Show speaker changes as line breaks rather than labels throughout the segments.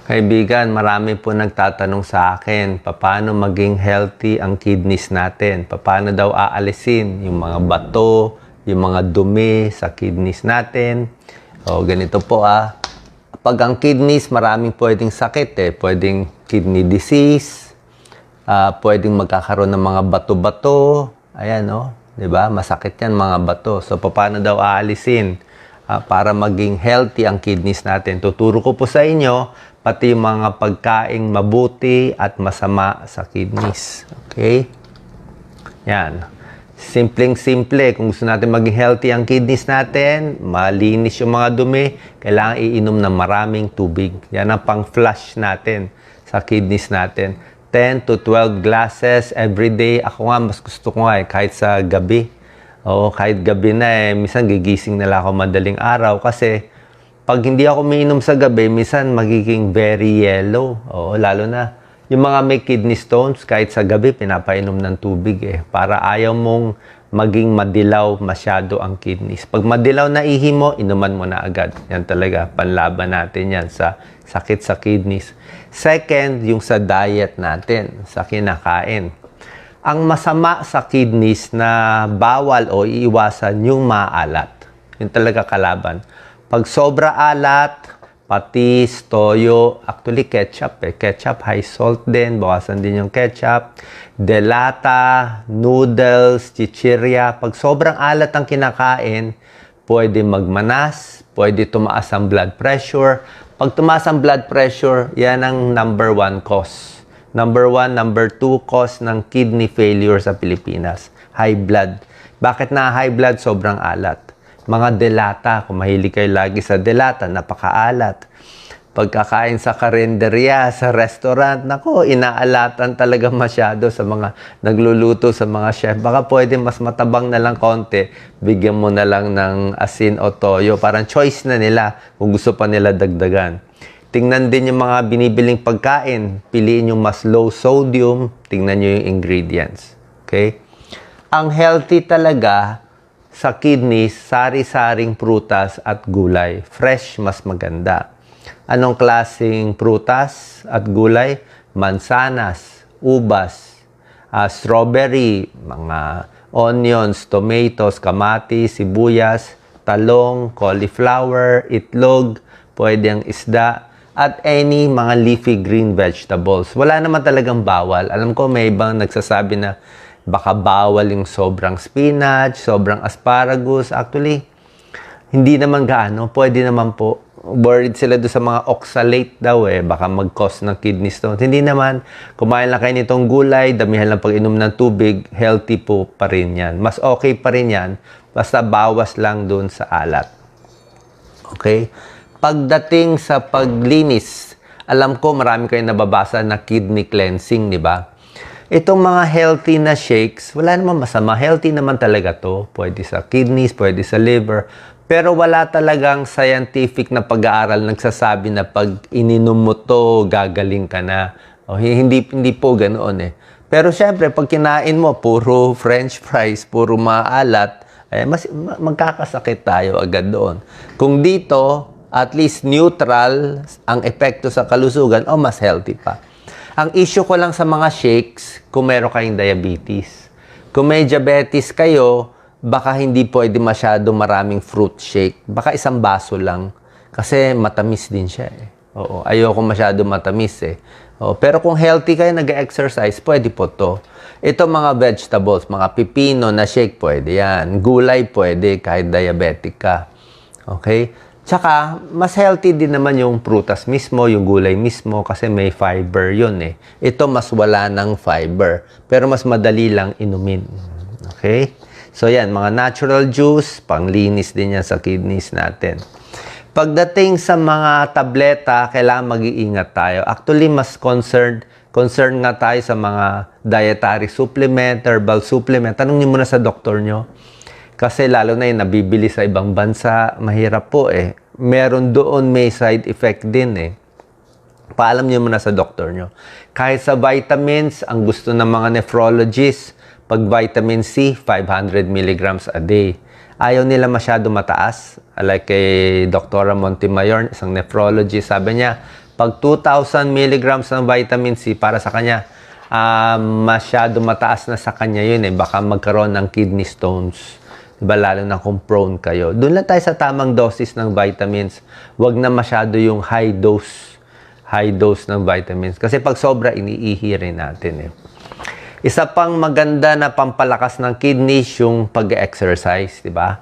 Kaibigan, marami po nagtatanong sa akin, paano maging healthy ang kidneys natin? Paano daw aalisin yung mga bato, yung mga dumi sa kidneys natin? O, ganito po Pag ang kidneys, maraming pwedeng sakit Pwedeng kidney disease, pwedeng magkakaroon ng mga bato-bato. Ayan, di ba? Masakit yan, mga bato. So, paano daw aalisin para maging healthy ang kidneys natin? Tuturo ko po sa inyo pati yung mga pagkaing mabuti at masama sa kidneys. Okay? Yan. Simpleng-simple. Kung gusto natin maging healthy ang kidneys natin, malinis yung mga dumi, kailangan iinom ng maraming tubig. Yan ang pang-flush natin sa kidneys natin. 10 to 12 glasses every day. Ako nga, mas gusto ko nga kahit sa gabi. Oo, kahit gabi na minsan gigising nila ako madaling araw kasi pag hindi ako umiinom sa gabi, minsan magiging very yellow. Oo, lalo na yung mga may kidney stones, kahit sa gabi, pinapainom ng tubig para ayaw mong maging madilaw masyado ang kidneys. Pag madilaw na ihi mo, inuman mo na agad. Yan talaga, panlaban natin yan sa sakit sa kidneys. Second, yung sa diet natin, sa kinakain. Ang masama sa kidneys na bawal o iiwasan yung maalat. Yun talaga kalaban. Pag sobra alat, patis, toyo, actually ketchup Ketchup, high salt din, bawasan din yung ketchup. Delata, noodles, chichirya. Pag sobrang alat ang kinakain, pwede magmanas, pwede tumaas ang blood pressure. Pag tumaas ang blood pressure, yan ang number 1 cause. Number 1, number 2 cause ng kidney failure sa Pilipinas. High blood. Bakit na high blood? Sobrang alat. Mga delata, kung mahilig kayo lagi sa delata, napakaalat. Pagkakain sa karinderya, sa restaurant, nako, inaalatan talaga masyado sa mga nagluluto, sa mga chef. Baka pwede mas matabang na lang konti, bigyan mo na lang ng asin o toyo. Parang choice na nila kung gusto pa nila dagdagan. Tingnan din yung mga binibiling pagkain. Piliin yung mas low sodium. Tingnan nyo yung ingredients. Okay? Ang healthy talaga sa kidneys, sari-saring prutas at gulay. Fresh, mas maganda. Anong klaseng prutas at gulay? Mansanas, ubas, strawberry, mga onions, tomatoes, kamatis, sibuyas, talong, cauliflower, itlog, pwede ang isda, at any mga leafy green vegetables. Wala naman talagang bawal. Alam ko may ibang nagsasabi na baka bawal yung sobrang spinach, sobrang asparagus. Actually, hindi naman gaano. Pwede naman po. Worried sila doon sa mga oxalate daw baka mag-cause ng kidney stones. Hindi naman. Kumain lang kayo nitong gulay, damihan lang pag-inom ng tubig, healthy po pa rin yan. Mas okay pa rin yan, basta bawas lang doon sa alat. Okay? Pagdating sa paglinis, alam ko marami kayong nababasa na kidney cleansing, di ba? Itong mga healthy na shakes, wala naman masama. Healthy naman talaga to. Pwede sa kidneys, pwede sa liver. Pero wala talagang scientific na pag-aaral nagsasabi na pag ininom mo to, gagaling ka na. O, hindi po ganoon Pero syempre, pag kinain mo, puro french fries, puro maalat, magkakasakit tayo agad doon. Kung dito, at least neutral ang epekto sa kalusugan, mas healthy pa. Ang issue ko lang sa mga shakes, kung meron kayong diabetes. Kung may diabetes kayo, baka hindi pwede masyado maraming fruit shake. Baka isang baso lang. Kasi matamis din siya Oo, ayoko masyado matamis pero kung healthy kayo, nag-exercise, pwede po to. Ito mga vegetables, mga pipino na shake, pwede yan. Gulay, pwede kahit diabetic ka. Okay? Tsaka, mas healthy din naman yung prutas mismo, yung gulay mismo, kasi may fiber yun Ito, mas wala ng fiber. Pero mas madali lang inumin. Okay? So, yan, mga natural juice, panglinis din yan sa kidneys natin. Pagdating sa mga tableta, kailangan mag-iingat tayo. Actually, mas concerned nga tayo sa mga dietary supplement, herbal supplement. Tanong niyo muna sa doktor nyo. Kasi lalo na yung nabibili sa ibang bansa, mahirap po Meron doon may side effect din Paalam niyo muna sa doktor nyo. Kahit sa vitamins, ang gusto ng mga nephrologists, pag vitamin C, 500 milligrams a day. Ayaw nila masyado mataas. Like kay Dr. Montemayor, isang nephrologist, sabi niya, Pag 2,000 milligrams ng vitamin C, para sa kanya, masyado mataas na sa kanya yun eh. Baka magkaroon ng kidney stones. Diba? Lalo na kung prone kayo. Doon lang tayo sa tamang dosis ng vitamins. Huwag na masyado yung high dose ng vitamins. Kasi pag sobra, iniihi rin natin eh. Isa pang maganda na pampalakas ng kidneys yung pag-exercise, di ba?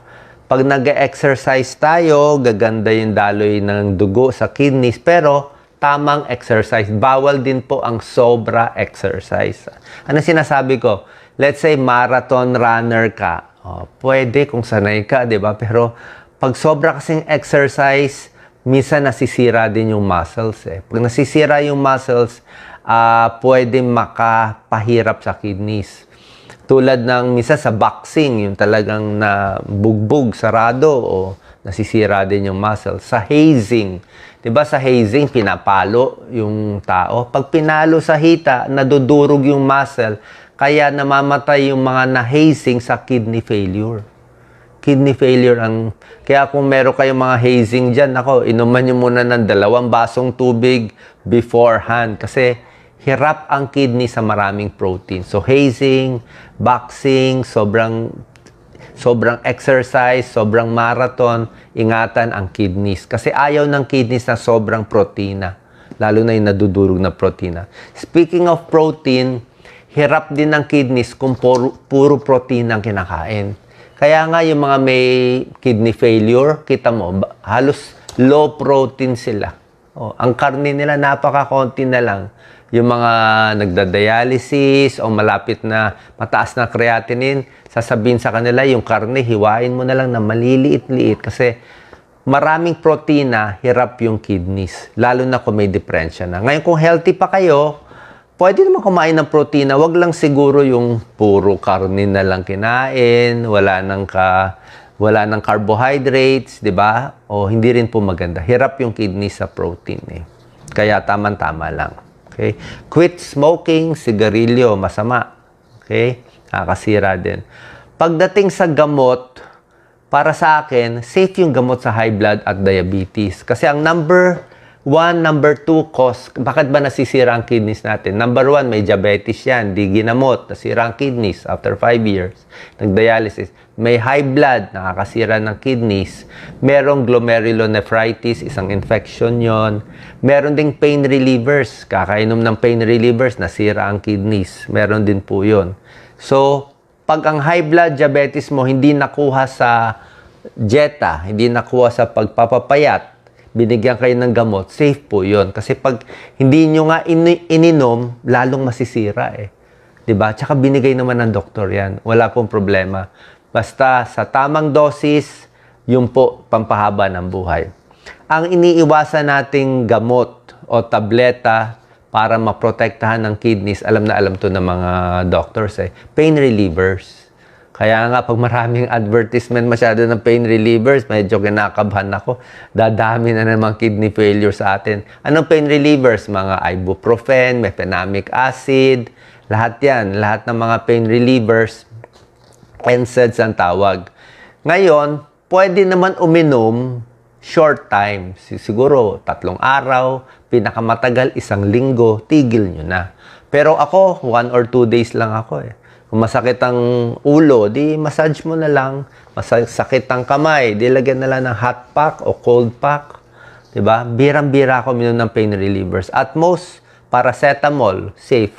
Pag nag-exercise tayo, gaganda yung daloy ng dugo sa kidneys, pero tamang exercise. Bawal din po ang sobra exercise. Ano sinasabi ko? Let's say marathon runner ka. Pwede kung sanay ka, di ba? Pero pag sobra kasing exercise, minsan nasisira din yung muscles eh. Pag nasisira yung muscles, pwede makapahirap sa kidneys. Tulad ng minsan sa boxing, yung talagang na bugbog, sarado, o nasisira din yung muscle. Sa hazing, diba sa hazing, pinapalo yung tao. Pag pinalo sa hita, nadudurog yung muscle, kaya namamatay yung mga na-hazing sa kidney failure. Kidney failure ang... Kaya kung meron kayong mga hazing dyan, ako, inuman nyo muna ng 2 basong tubig beforehand. Kasi hirap ang kidney sa maraming protein. So, hazing, boxing, sobrang exercise, sobrang marathon, ingatan ang kidneys. Kasi ayaw ng kidneys na sobrang protina. Lalo na yung nadudurog na protina. Speaking of protein, hirap din ng kidneys kung puro protein ang kinakain. Kaya nga yung mga may kidney failure, kita mo, halos low protein sila. Ang karne nila napaka-konti na lang. Yung mga nagda-dialysis o malapit na mataas na creatinine, sasabihin sa kanila yung karne, hiwain mo na lang na maliliit-liit kasi maraming protina, hirap yung kidneys. Lalo na kung may diferensya na. Ngayon kung healthy pa kayo, pwede naman kumain ng protina. Wag lang siguro yung puro karne na lang kinain, wala nang carbohydrates, di ba? O hindi rin po maganda. Hirap yung kidney sa protein eh. Kaya tama-tama lang. Okay? Quit smoking, sigarilyo, masama. Okay? Nakakasira din. Pagdating sa gamot, para sa akin, safe yung gamot sa high blood at diabetes. Kasi ang number 1, number 2 cause, bakit ba nasisira ang kidneys natin? Number 1, may diabetes yan, di ginamot, nasira ang kidneys after 5 years, nag-dialysis. May high blood, nakakasira ng kidneys. Merong glomerulonephritis, isang infection yon. Meron ding pain relievers, kakainom ng pain relievers, nasira ang kidneys. Meron din po yon. So, pag ang high blood diabetes mo hindi nakuha sa dieta, hindi nakuha sa pagpapapayat, binigyan kayo ng gamot, safe po yon. Kasi pag hindi nyo nga ininom, lalong masisira eh. Diba? Tsaka binigay naman ng doktor yan. Wala pong problema. Basta sa tamang dosis, yung po pampahaba ng buhay. Ang iniiwasan nating gamot o tableta para maprotektahan ng kidneys, alam na alam to ng mga doctors eh, pain relievers. Kaya nga, pag maraming advertisement masyado ng pain relievers, medyo kinakabahan ako. Dadami na naman kidney failure sa atin. Anong pain relievers? Mga ibuprofen, mefenamic acid, lahat yan. Lahat ng mga pain relievers, NSAIDs ang tawag. Ngayon, pwede naman uminom short time. Siguro 3 araw, pinakamatagal 1 linggo, tigil nyo na. Pero ako, 1 or 2 days lang ako eh. Kung masakit ang ulo, di massage mo na lang. Masakit ang kamay, di lagyan na lang ng hot pack o cold pack. Diba? Birang-bira ako minom ng pain relievers. At most, paracetamol, safe.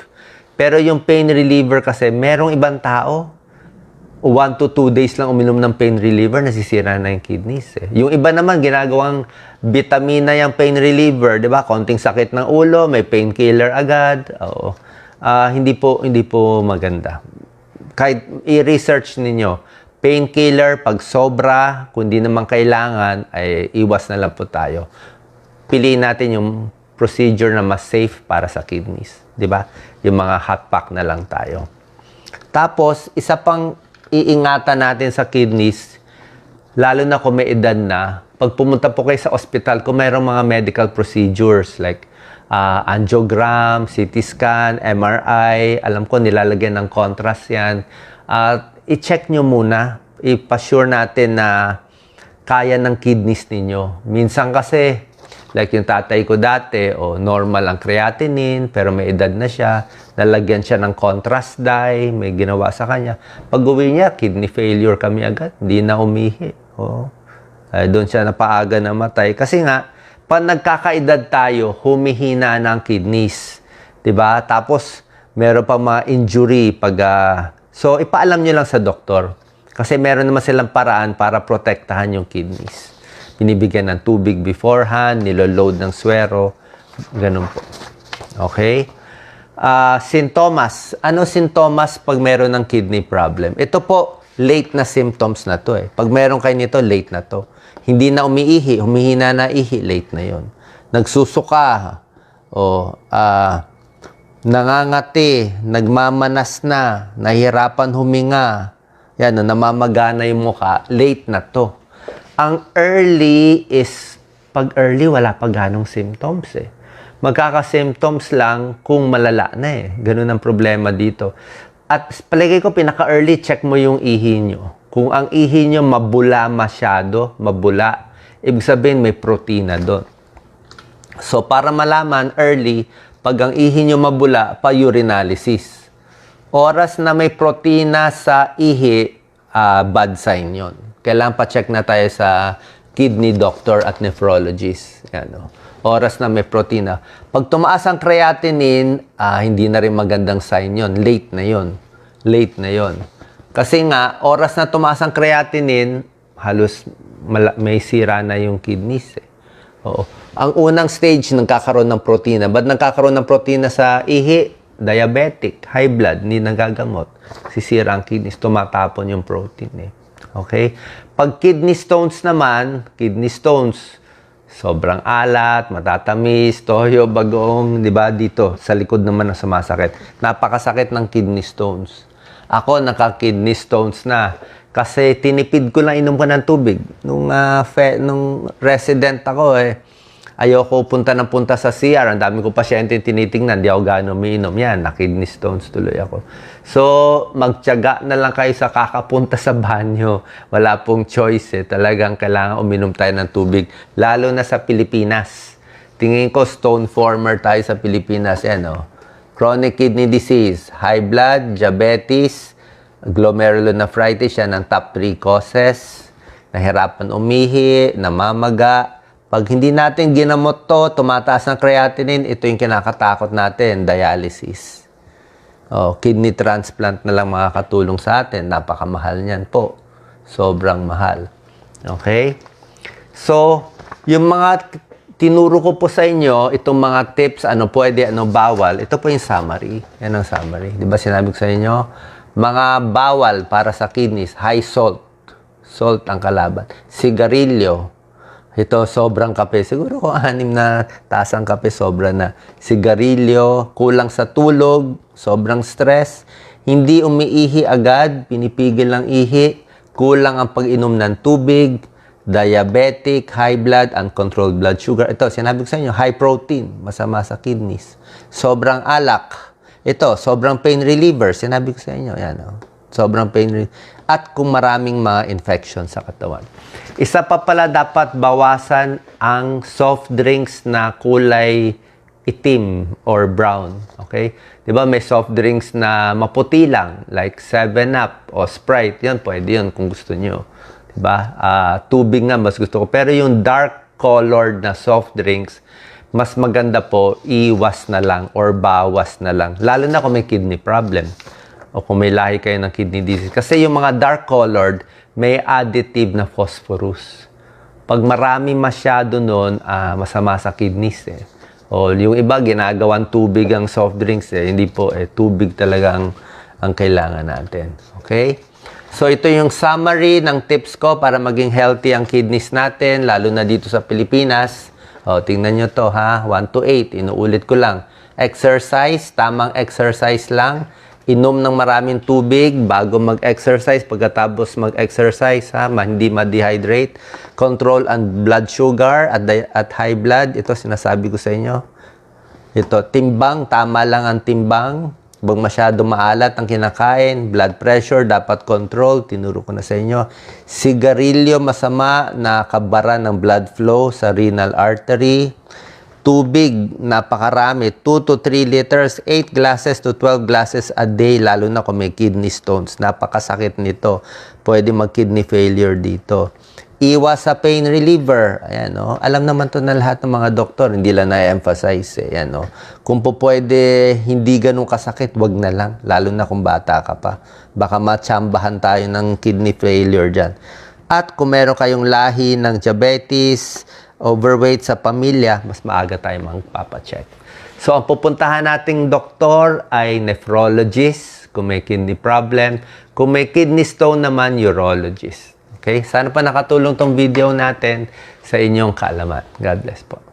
Pero yung pain reliever kasi, merong ibang tao, 1 to 2 days lang uminom ng pain reliever, nasisira na yung kidneys eh. Yung iba naman, ginagawang vitamina yung pain reliever, diba? Konting sakit ng ulo, may painkiller agad. Oo. Hindi po maganda. Kahit i-research ninyo, painkiller, pag sobra, kung di naman kailangan, ay iwas na lang po tayo. Piliin natin yung procedure na mas safe para sa kidneys. Diba? Yung mga hot pack na lang tayo. Tapos, isa pang iingatan natin sa kidneys, lalo na kung may edad na, pag pumunta po kayo sa ospital, kung mayroong mga medical procedures like angiogram, CT scan, MRI, alam ko nilalagyan ng contrast yan. I-check nyo muna, i-assure natin na kaya ng kidneys ninyo. Minsan kasi, Like yung tatay ko dati, normal ang creatinine, pero may edad na siya. Nalagyan siya ng contrast dye, may ginawa sa kanya. Pag uwi niya, kidney failure kami agad. Hindi na umihi. Doon siya napaaga namatay. Kasi nga, pag nagkakaedad tayo, humihina ng kidneys. Diba? Tapos, meron pa mga injury. So, ipaalam nyo lang sa doktor. Kasi meron naman silang paraan para protektahan yung kidneys. Binibigyan ng tubig beforehand, niloload ng swero. Ganun po. Okay? Sintomas. Ano sintomas pag meron ng kidney problem? Ito po, late na symptoms na to eh. Pag meron kayo nito, late na to. Hindi na umiihi, humihina na ihi, late na yon. Nagsusuka, nangangati, nagmamanas na, nahihirapan huminga, yan, namamagana yung mukha, late na to. Ang early is, pag early, wala pa ganong symptoms eh. Magkaka-symptoms lang kung malala na eh. Ganun ang problema dito. At palagay ko, pinaka-early, check mo yung ihi nyo. Kung ang ihi nyo mabula masyado, mabula, ibig sabihin may protina doon. So, para malaman early, pag ang ihi nyo mabula, pa-urinalysis. Oras na may protina sa ihi, bad sign yon. Kailangan pa-check na tayo sa kidney doctor at nephrologist. Yan, oras na may protina. Pag tumaas ang creatinine, hindi na rin magandang sign yon. Late na yon. Late na yon. Kasi nga, oras na tumaas ang creatinine, halos may sira na yung kidneys eh. Oo. Ang unang stage, nagkakaroon ng protina. Ba't nagkakaroon ng protina sa ihi? Diabetic, high blood, hindi nagagamot. Sisira ang kidneys, tumatapon yung protein eh. Okay? Pag kidney stones naman, kidney stones, sobrang alat, matatamis, toyo, bagong, di ba? Dito, sa likod naman ang sumasakit. Napakasakit ng kidney stones. Ako, naka-kidney stones na. Kasi tinipid ko lang inom ko ng tubig. Nung resident ako ayoko punta sa CR. Ang dami ko pasyente tinitingnan. Di ako gano'n umiinom. Yan, na-kidney stones tuloy ako. So, magtiyaga na lang kayo sa kakapunta sa banyo. Wala pong choice eh. Talagang kailangan uminom tayo ng tubig. Lalo na sa Pilipinas. Tingin ko stone former tayo sa Pilipinas. Yan, chronic kidney disease, high blood, diabetes, glomerulonephritis, yan ang top 3 causes. Nahirapan umihi, namamaga. Pag hindi natin ginamot to, tumataas ng creatinine, ito yung kinakatakot natin, dialysis. Kidney transplant na lang makakatulong sa atin. Napakamahal niyan po. Sobrang mahal. Okay? So, yung mga tinuro ko po sa inyo, itong mga tips, ano pwede, ano bawal, ito po yung summary. Yan ang summary. Di ba sinabi ko sa inyo? Mga bawal para sa kidneys, high salt. Salt ang kalaban. Sigarilyo. Ito, sobrang kape. Siguro kung 6 na tasang kape, sobra na. Sigarilyo, kulang sa tulog, sobrang stress, hindi umiihi agad, pinipigil ng ihi, kulang ang pag-inom ng tubig, diabetic, high blood, uncontrolled blood sugar. Ito, sinabi ko sa inyo, high protein, masama sa kidneys. Sobrang alak. Ito, sobrang pain reliever. Sinabi ko sa inyo, yan. Sobrang pain reliever. At kung maraming mga infection sa katawan. Isa pa pala, dapat bawasan ang soft drinks na kulay itim or brown. Okay? Di ba may soft drinks na maputi lang, like 7-Up o Sprite. Yan, pwede yun kung gusto nyo. Di ba? Tubig nga, mas gusto ko. Pero yung dark colored na soft drinks, mas maganda po, iwas na lang or bawas na lang. Lalo na kung may kidney problem o kung may lahi kayo ng kidney disease. Kasi yung mga dark colored, may additive na phosphorus. Pag marami masyado nun, masama sa kidneys eh. O yung iba, ginagawang tubig ang soft drinks eh. Hindi po eh, tubig talaga ang kailangan natin. Okay? So ito yung summary ng tips ko para maging healthy ang kidneys natin, lalo na dito sa Pilipinas. Tingnan nyo to ha, 1 to 8, inuulit ko lang. Exercise, tamang exercise lang. Inom ng maraming tubig bago mag-exercise, pagkatapos mag-exercise, hindi ma-dehydrate. Control ang blood sugar at high blood. Ito sinasabi ko sa inyo. Ito, timbang, tama lang ang timbang. Huwag masyado maalat ang kinakain. Blood pressure, dapat control. Tinuro ko na sa inyo. Sigarilyo, masama, nakabara ng blood flow sa renal artery. Tubig, napakarami. 2 to 3 liters, 8 glasses to 12 glasses a day, lalo na kung may kidney stones. Napakasakit nito. Pwede mag-kidney failure dito. Iwas sa pain reliever. Ayan, no? Alam naman to na lahat ng mga doktor. Hindi lang na-emphasize. Ayan, no? Kung po pwede, hindi ganun kasakit, wag na lang. Lalo na kung bata ka pa. Baka matsambahan tayo ng kidney failure dyan. At kung meron kayong lahi ng diabetes, overweight sa pamilya, mas maaga tayo magpapacheck. So, ang pupuntahan nating doktor ay nephrologist, kung may kidney problem. Kung may kidney stone naman, urologist. Okay? Sana pa nakatulong tong video natin sa inyong kaalaman. God bless po.